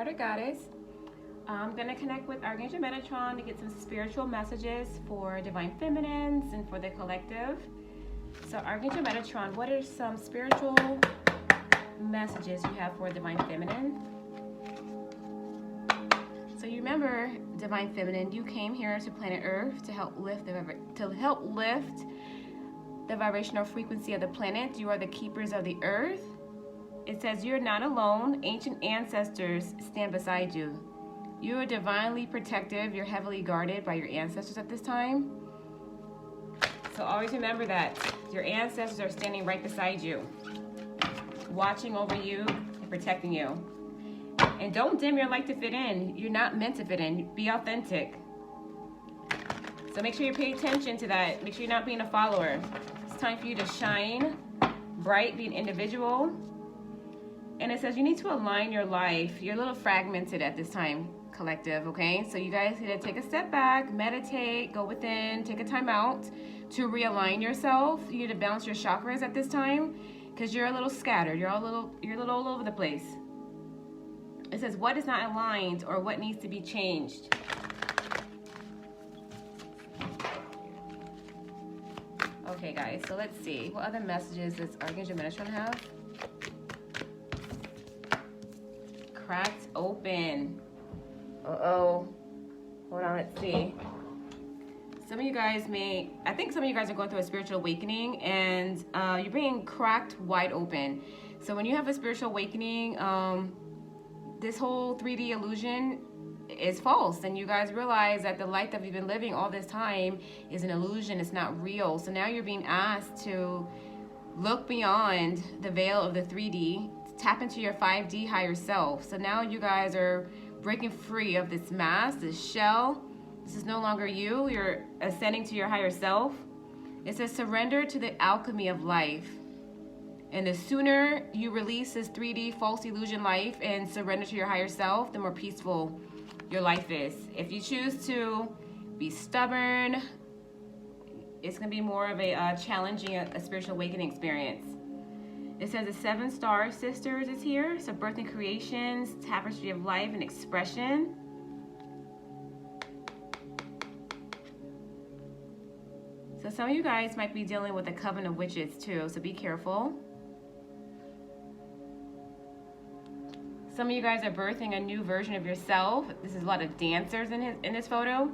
SweetWaterGoddess. I'm going to connect with Archangel Metatron to get some spiritual messages for Divine Feminines and for the collective. So Archangel Metatron, what are some spiritual messages you have for Divine Feminine? So you remember, Divine Feminine, you came here to planet Earth to help lift the vibrational frequency of the planet. You are the keepers of the Earth. It says you're not alone. Ancient ancestors stand beside you. You are divinely protective. You're heavily guarded by your ancestors at this time. So always remember that your ancestors are standing right beside you, watching over you and protecting you. And don't dim your light to fit in. You're not meant to fit in. Be authentic. So make sure you pay attention to that. Make sure you're not being a follower. It's time for you to shine bright, be an individual. And it says you need to align your life. You're a little fragmented at this time, collective, okay? So you guys need to take a step back, meditate, go within, take a time out to realign yourself. You need to balance your chakras at this time because you're a little scattered. You're a little all over the place. It says what is not aligned or what needs to be changed. Okay, guys, so let's see. What other messages does Archangel Metatron have? Cracked open. Uh-oh. Hold on, let's see. Some of you guys I think some of you guys are going through a spiritual awakening and you're being cracked wide open. So when you have a spiritual awakening, this whole 3D illusion is false, and you guys realize that the life that we've been living all this time is an illusion. It's not real. So now you're being asked to look beyond the veil of the 3D, tap into your 5D higher self. So now you guys are breaking free of this mask, this shell. This is no longer you. You're ascending to your higher self. It says surrender to the alchemy of life. And the sooner you release this 3D false illusion life and surrender to your higher self, the more peaceful your life is. If you choose to be stubborn, it's going to be more of a challenging, a spiritual awakening experience. It says the 7 star sisters is here. So birth and creations, tapestry of life and expression. So some of you guys might be dealing with a coven of witches too, so be careful. Some of you guys are birthing a new version of yourself. This is a lot of dancers in this photo.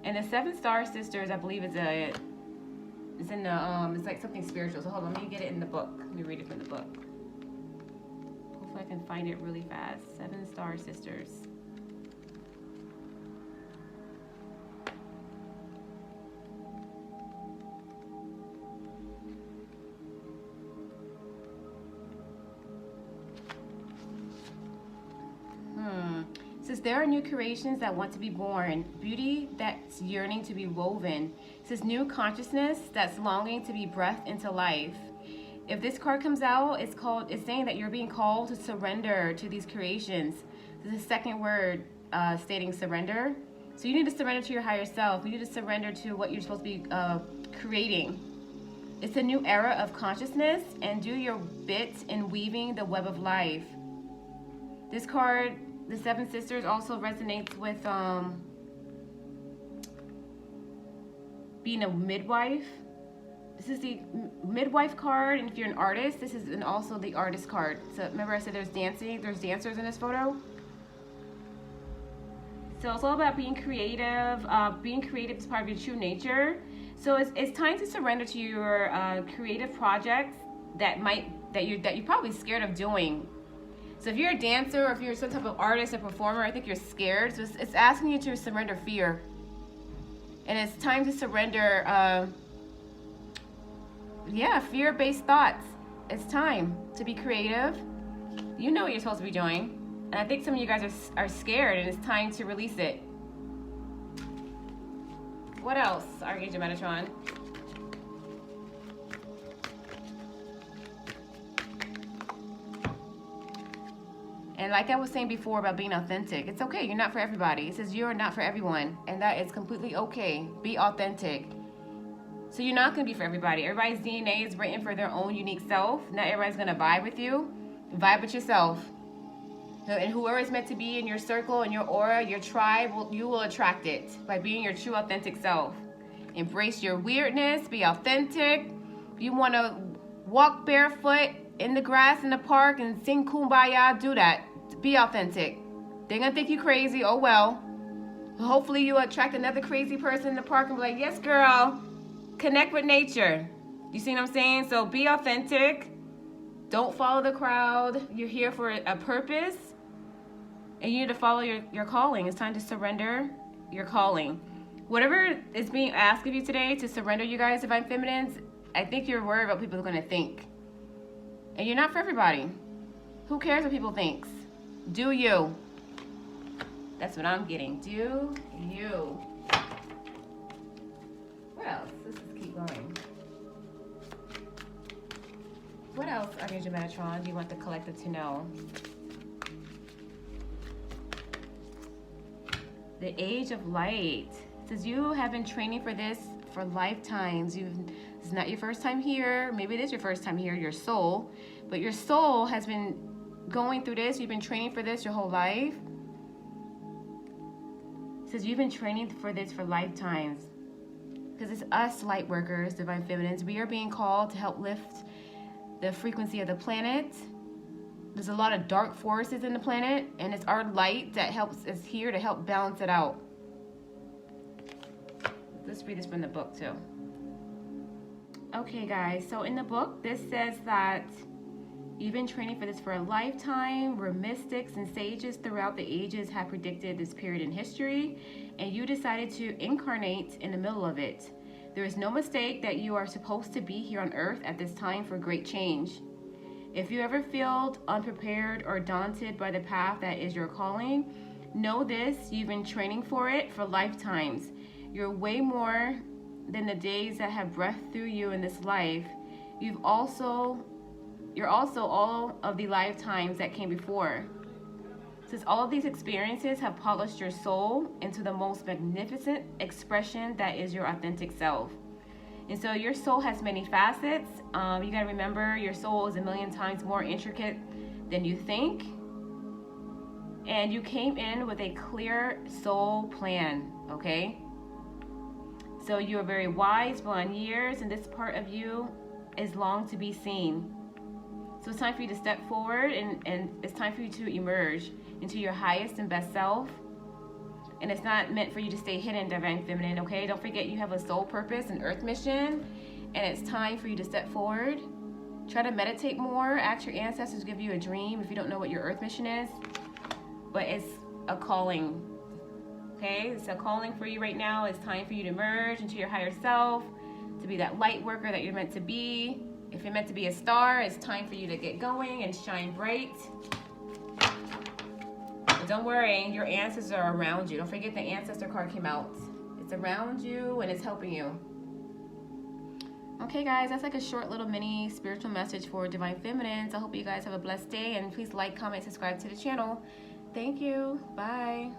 And the 7 star sisters, I believe it's like something spiritual. So hold on, let me get it in the book. Let me read it from the book. Hopefully I can find it really fast. 7 star sisters. It says there are new creations that want to be born, beauty that's yearning to be woven. It says new consciousness that's longing to be breathed into life. If this card comes out, it's saying that you're being called to surrender to these creations. This is the second word stating surrender. So you need to surrender to your higher self. You need to surrender to what you're supposed to be creating. It's a new era of consciousness, and do your bit in weaving the web of life. This card, the 7 sisters, also resonates with being a midwife. This is the midwife card, and if you're an artist, this is also the artist card. So remember I said there's dancers in this photo. So it's all about being creative. Being creative is part of your true nature. So it's time to surrender to your creative projects that you're probably scared of doing. So if you're a dancer or if you're some type of artist or performer, I think you're scared. So it's asking you to surrender fear. And it's time to surrender, fear-based thoughts. It's time to be creative. You know what you're supposed to be doing. And I think some of you guys are scared, and it's time to release it. What else, Archangel Metatron? And like I was saying before about being authentic, it's okay. You're not for everybody. It says you are not for everyone, and that is completely okay. Be authentic. So you're not going to be for everybody. Everybody's DNA is written for their own unique self. Not everybody's going to vibe with you. Vibe with yourself. And whoever is meant to be in your circle, in your aura, your tribe, you will attract it by being your true authentic self. Embrace your weirdness, be authentic. If you want to walk barefoot in the grass in the park and sing Kumbaya, do that. Be authentic. They're going to think you crazy, oh well. Hopefully you attract another crazy person in the park and be like, yes girl, connect with nature. You see what I'm saying? So be authentic. Don't follow the crowd. You're here for a purpose. And you need to follow your calling. It's time to surrender your calling. Whatever is being asked of you today to surrender, you guys, Divine Feminines, I think you're worried about what people are going to think. And you're not for everybody. Who cares what people think? Do you. That's what I'm getting. Do you. What else? Let's just keep going. What else, Archangel Metatron, do you want the collective to know? The Age of Light. It says you have been training for this for lifetimes. It's not your first time here. Maybe it is your first time here, your soul. But your soul has been going through this. You've been training for this your whole life. It says you've been training for this for lifetimes. Because it's us light workers, Divine Feminines. We are being called to help lift the frequency of the planet. There's a lot of dark forces in the planet, and it's our light that is here to help balance it out. Let's read this from the book too. Okay guys, so in the book, this says that you've been training for this for a lifetime, where mystics and sages throughout the ages have predicted this period in history, and you decided to incarnate in the middle of it. There is no mistake that you are supposed to be here on Earth at this time for great change. If you ever feel unprepared or daunted by the path that is your calling, know this, you've been training for it for lifetimes. You're way more than the days that have breath through you in this life. You're also all of the lifetimes that came before. Since all of these experiences have polished your soul into the most magnificent expression that is your authentic self. And so your soul has many facets. You gotta remember your soul is a million times more intricate than you think. And you came in with a clear soul plan, okay? So you are very wise, beyond years, and this part of you is long to be seen. So it's time for you to step forward, and it's time for you to emerge into your highest and best self. And it's not meant for you to stay hidden, Divine Feminine, okay? Don't forget you have a soul purpose, an earth mission, and it's time for you to step forward. Try to meditate more. Ask your ancestors to give you a dream if you don't know what your earth mission is. But it's a calling, okay? It's a calling for you right now. It's time for you to merge into your higher self, to be that light worker that you're meant to be. If you're meant to be a star, it's time for you to get going and shine bright. But don't worry, your ancestors are around you. Don't forget the ancestor card came out. It's around you and it's helping you. Okay guys, that's like a short little mini spiritual message for Divine Feminines. I hope you guys have a blessed day, and please like, comment, subscribe to the channel. Thank you. Bye.